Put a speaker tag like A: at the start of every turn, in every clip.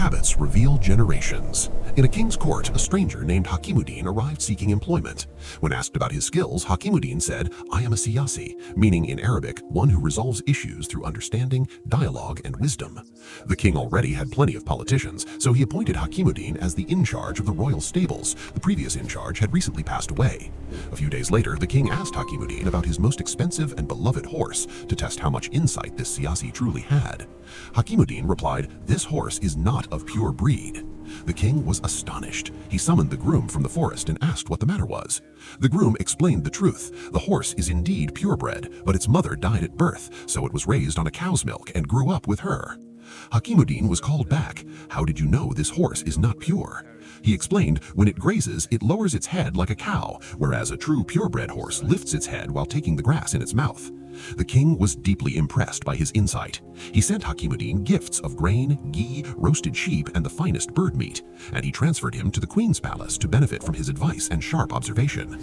A: Habits reveal generations. In a king's court, a stranger named Hakimuddin arrived seeking employment. When asked about his skills, Hakimuddin said, "I am a Siyasi," meaning in Arabic, one who resolves issues through understanding, dialogue, and wisdom. The king already had plenty of politicians, so he appointed Hakimuddin as the in-charge of the royal stables. The previous in-charge had recently passed away. A few days later, the king asked Hakimuddin about his most expensive and beloved horse to test how much insight this Siyasi truly had. Hakimuddin replied, "This horse is not of pure breed." The king was astonished. He summoned the groom from the forest and asked what the matter was. The groom explained the truth. The horse is indeed purebred, but its mother died at birth, so it was raised on a cow's milk and grew up with her. Hakimuddin was called back. "How did you know this horse is not pure?" He explained, "When it grazes, it lowers its head like a cow, whereas a true purebred horse lifts its head while taking the grass in its mouth." The king was deeply impressed by his insight. He sent Hakimuddin gifts of grain, ghee, roasted sheep, and the finest bird meat, and he transferred him to the queen's palace to benefit from his advice and sharp observation.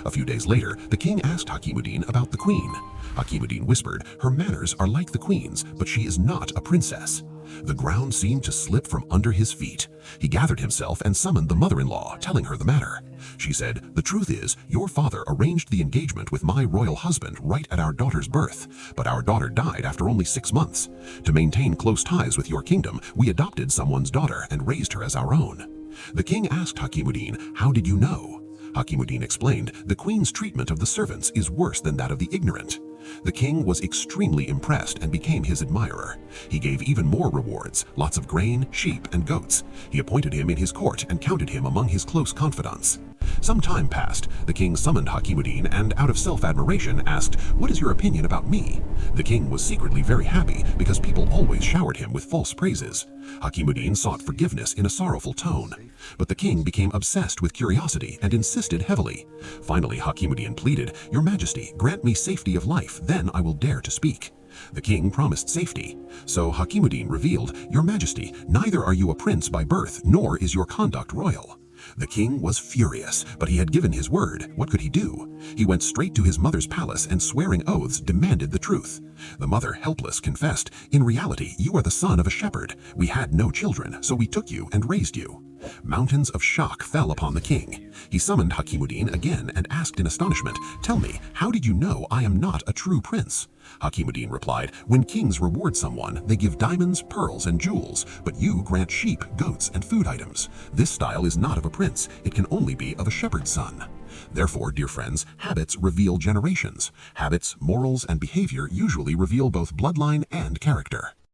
A: A few days later, the king asked Hakimuddin about the queen. Hakimuddin whispered, "Her manners are like the queen's, but she is not a princess." The ground seemed to slip from under his feet. He gathered himself and summoned the mother-in-law, telling her the matter. She said, "The truth is, your father arranged the engagement with my royal husband right at our daughter's birth, but our daughter died after only 6 months. To maintain close ties with your kingdom, we adopted someone's daughter and raised her as our own." The king asked Hakimuddin, "How did you know?" Hakimuddin explained, "The queen's treatment of the servants is worse than that of the ignorant." The king was extremely impressed and became his admirer. He gave even more rewards, lots of grain, sheep, and goats. He appointed him in his court and counted him among his close confidants. Some time passed. The king summoned Hakimuddin and, out of self-admiration, asked, "What is your opinion about me?" The king was secretly very happy because people always showered him with false praises. Hakimuddin sought forgiveness in a sorrowful tone. But the king became obsessed with curiosity and insisted heavily. Finally, Hakimuddin pleaded, "Your Majesty, grant me safety of life, then I will dare to speak." The king promised safety. So Hakimuddin revealed, "Your Majesty, neither are you a prince by birth, nor is your conduct royal." The king was furious, but he had given his word. What could he do? He went straight to his mother's palace and, swearing oaths, demanded the truth. The mother, helpless, confessed, "In reality, you are the son of a shepherd. We had no children, so we took you and raised you." Mountains of shock fell upon the king. He summoned Hakimuddin again and asked in astonishment, "Tell me, how did you know I am not a true prince?" Hakimuddin replied, "When kings reward someone, they give diamonds, pearls, and jewels, but you grant sheep, goats, and food items. This style is not of a prince. It can only be of a shepherd's son." Therefore, dear friends, habits reveal generations. Habits, morals, and behavior usually reveal both bloodline and character.